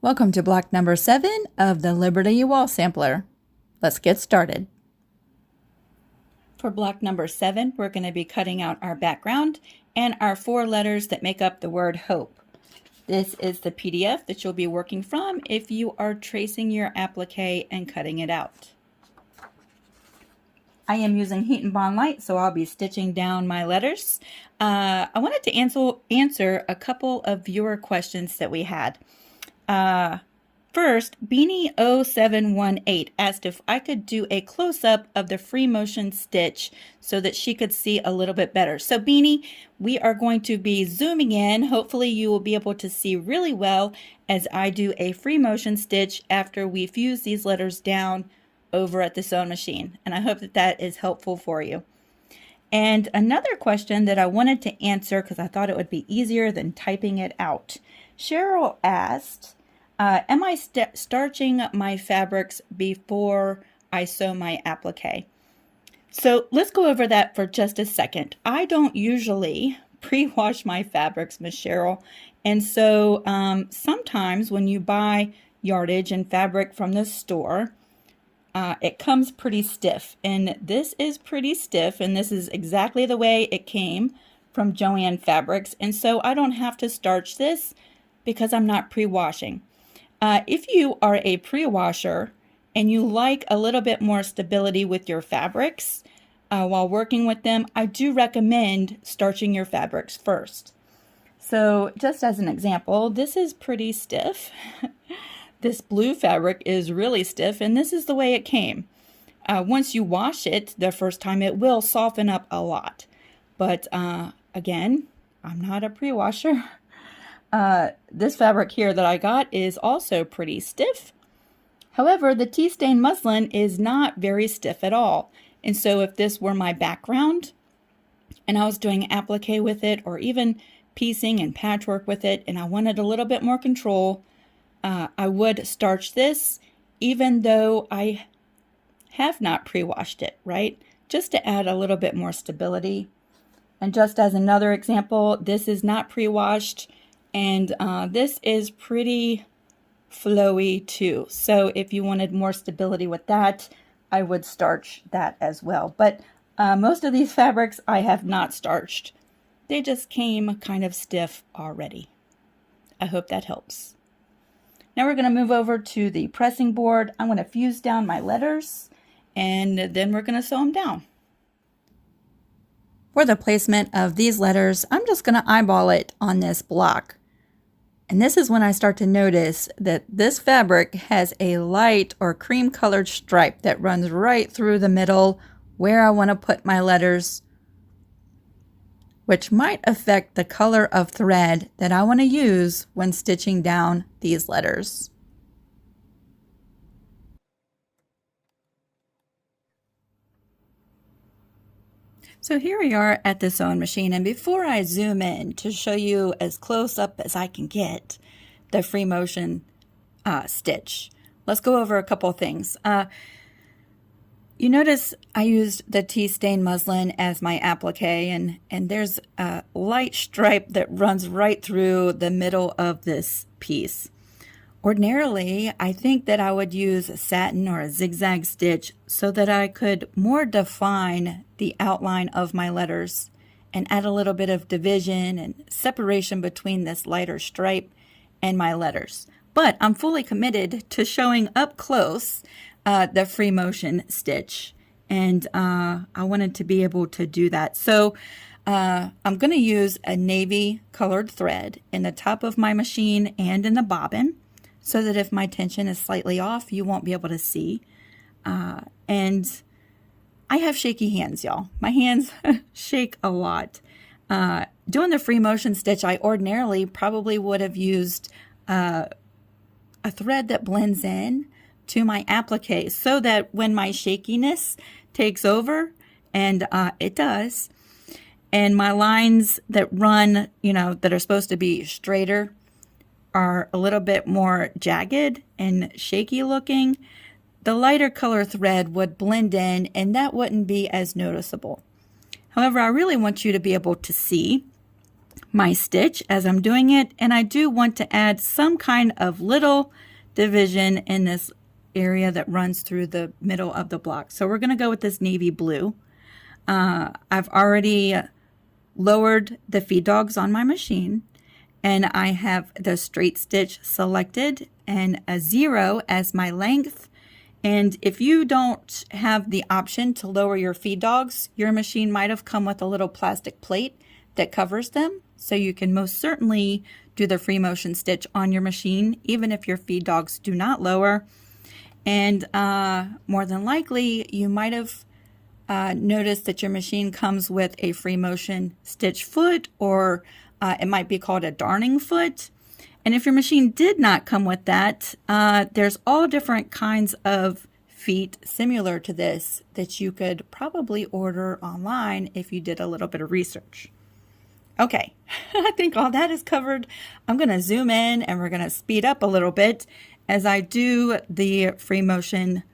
Welcome to block number 7 of the Liberty Wall Sampler. Let's get started. For block number 7, we're going to be cutting out our background and our 4 letters that make up the word hope. This is the PDF that you'll be working from if you are tracing your applique and cutting it out. I am using Heat and Bond Light, so I'll be stitching down my letters. I wanted to answer a couple of viewer questions that we had. First, Beanie0718 asked if I could do a close-up of the free motion stitch so that she could see a little bit better. So Beanie, we are going to be zooming in. Hopefully you will be able to see really well as I do a free motion stitch after we fuse these letters down over at the sewing machine. And I hope that that is helpful for you. And another question that I wanted to answer because I thought it would be easier than typing it out. Cheryl asked, am I starching my fabrics before I sew my applique? So let's go over that for just a second. I don't usually pre-wash my fabrics, Miss Cheryl. And so sometimes when you buy yardage and fabric from the store, it comes pretty stiff. And this is pretty stiff, and this is exactly the way it came from Joann Fabrics. And so I don't have to starch this because I'm not pre-washing. If you are a pre-washer and you like a little bit more stability with your fabrics while working with them, I do recommend starching your fabrics first. So just as an example, this is pretty stiff. This blue fabric is really stiff, and this is the way it came. Once you wash it the first time, it will soften up a lot. But again, I'm not a pre-washer. This fabric here that I got is also pretty stiff. However, the tea stain muslin is not very stiff at all. And so if this were my background and I was doing applique with it or even piecing and patchwork with it and I wanted a little bit more control, I would starch this even though I have not pre-washed it, right? Just to add a little bit more stability. And just as another example, this is not pre-washed. And this is pretty flowy too. So if you wanted more stability with that, I would starch that as well. But most of these fabrics I have not starched. They just came kind of stiff already. I hope that helps. Now we're going to move over to the pressing board. I'm going to fuse down my letters and then we're going to sew them down. For the placement of these letters, I'm just going to eyeball it on this block. And this is when I start to notice that this fabric has a light or cream colored stripe that runs right through the middle where I want to put my letters, which might affect the color of thread that I want to use when stitching down these letters. So here we are at the sewing machine, and before I zoom in to show you as close up as I can get the free motion stitch, let's go over a couple of things. You notice I used the tea stain muslin as my applique, and there's a light stripe that runs right through the middle of this piece. Ordinarily, I think that I would use a satin or a zigzag stitch so that I could more define the outline of my letters and add a little bit of division and separation between this lighter stripe and my letters. But I'm fully committed to showing up close the free motion stitch, and I wanted to be able to do that. So I'm going to use a navy colored thread in the top of my machine and in the bobbin, so that if my tension is slightly off, you won't be able to see. And I have shaky hands, y'all. My hands shake a lot. Doing the free motion stitch, I ordinarily probably would have used a thread that blends in to my applique so that when my shakiness takes over, and it does, and my lines that run, that are supposed to be straighter, are a little bit more jagged and shaky looking, the lighter color thread would blend in and that wouldn't be as noticeable. However, I really want you to be able to see my stitch as I'm doing it, and I do want to add some kind of little division in this area that runs through the middle of the block. So we're going to go with this navy blue. I've already lowered the feed dogs on my machine, and I have the straight stitch selected and a 0 as my length. And if you don't have the option to lower your feed dogs, your machine might have come with a little plastic plate that covers them. So you can most certainly do the free motion stitch on your machine, even if your feed dogs do not lower. And more than likely, you might have noticed that your machine comes with a free motion stitch foot, or it might be called a darning foot. And if your machine did not come with that, there's all different kinds of feet similar to this that you could probably order online if you did a little bit of research. Okay, I think all that is covered. I'm going to zoom in and we're going to speed up a little bit as I do the free motion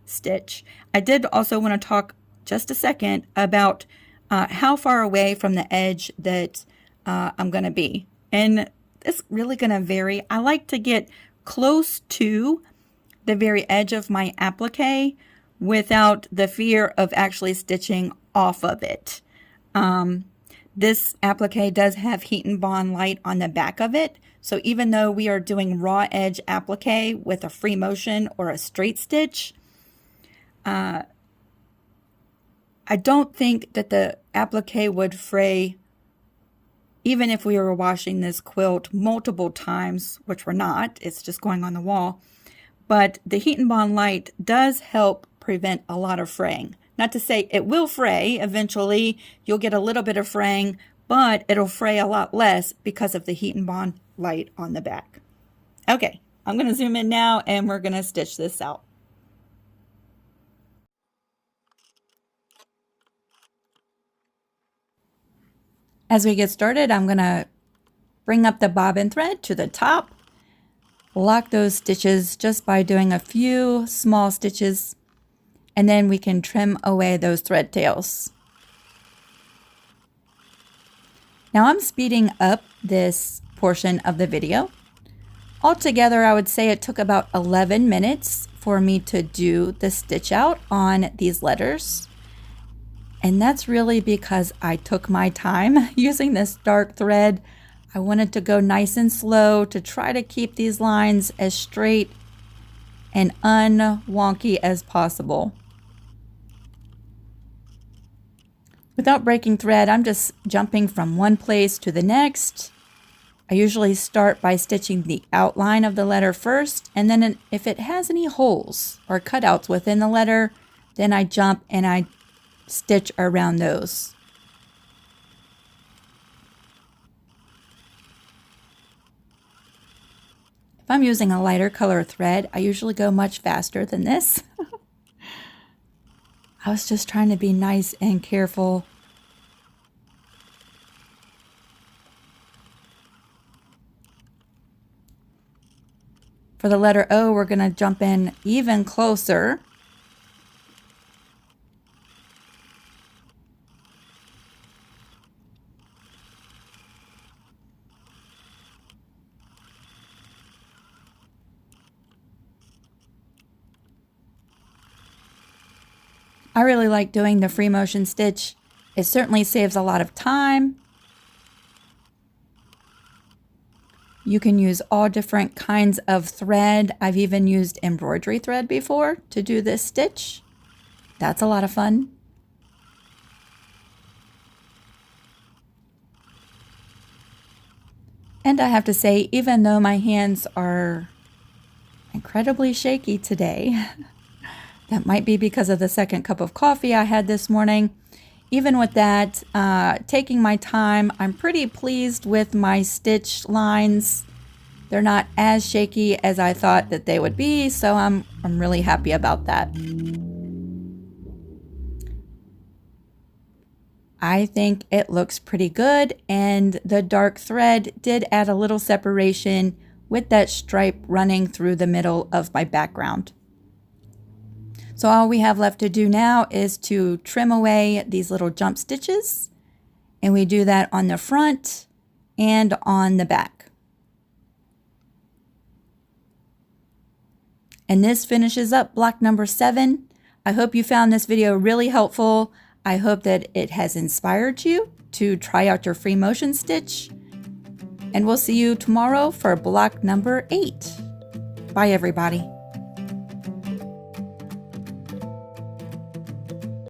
stitch. I did also want to talk just a second about how far away from the edge that I'm going to be. And it's really going to vary. I like to get close to the very edge of my applique without the fear of actually stitching off of it. This applique does have heat and bond light on the back of it. So even though we are doing raw edge applique with a free motion or a straight stitch, I don't think that the applique would fray even if we were washing this quilt multiple times, which we're not. It's just going on the wall. But the heat and bond light does help prevent a lot of fraying. Not to say it will fray. Eventually, you'll get a little bit of fraying, but it'll fray a lot less because of the heat and bond light on the back. Okay, I'm going to zoom in now and we're going to stitch this out. As we get started, I'm going to bring up the bobbin thread to the top, lock those stitches just by doing a few small stitches, and then we can trim away those thread tails. Now I'm speeding up this portion of the video. Altogether, I would say it took about 11 minutes for me to do the stitch out on these letters. And that's really because I took my time using this dark thread. I wanted to go nice and slow to try to keep these lines as straight and unwonky as possible. Without breaking thread, I'm just jumping from one place to the next. I usually start by stitching the outline of the letter first, and then if it has any holes or cutouts within the letter, then I jump and I stitch around those. If I'm using a lighter color thread, I usually go much faster than this. I was just trying to be nice and careful. For the letter O, we're going to jump in even closer. I really like doing the free motion stitch. It certainly saves a lot of time. You can use all different kinds of thread. I've even used embroidery thread before to do this stitch. That's a lot of fun. And I have to say, even though my hands are incredibly shaky today, that might be because of the second cup of coffee I had this morning. Even with that, taking my time, I'm pretty pleased with my stitch lines. They're not as shaky as I thought that they would be, so I'm really happy about that. I think it looks pretty good, and the dark thread did add a little separation with that stripe running through the middle of my background. So all we have left to do now is to trim away these little jump stitches, and we do that on the front and on the back. And this finishes up block number 7. I hope you found this video really helpful. I hope that it has inspired you to try out your free motion stitch. And we'll see you tomorrow for block number 8. Bye, everybody.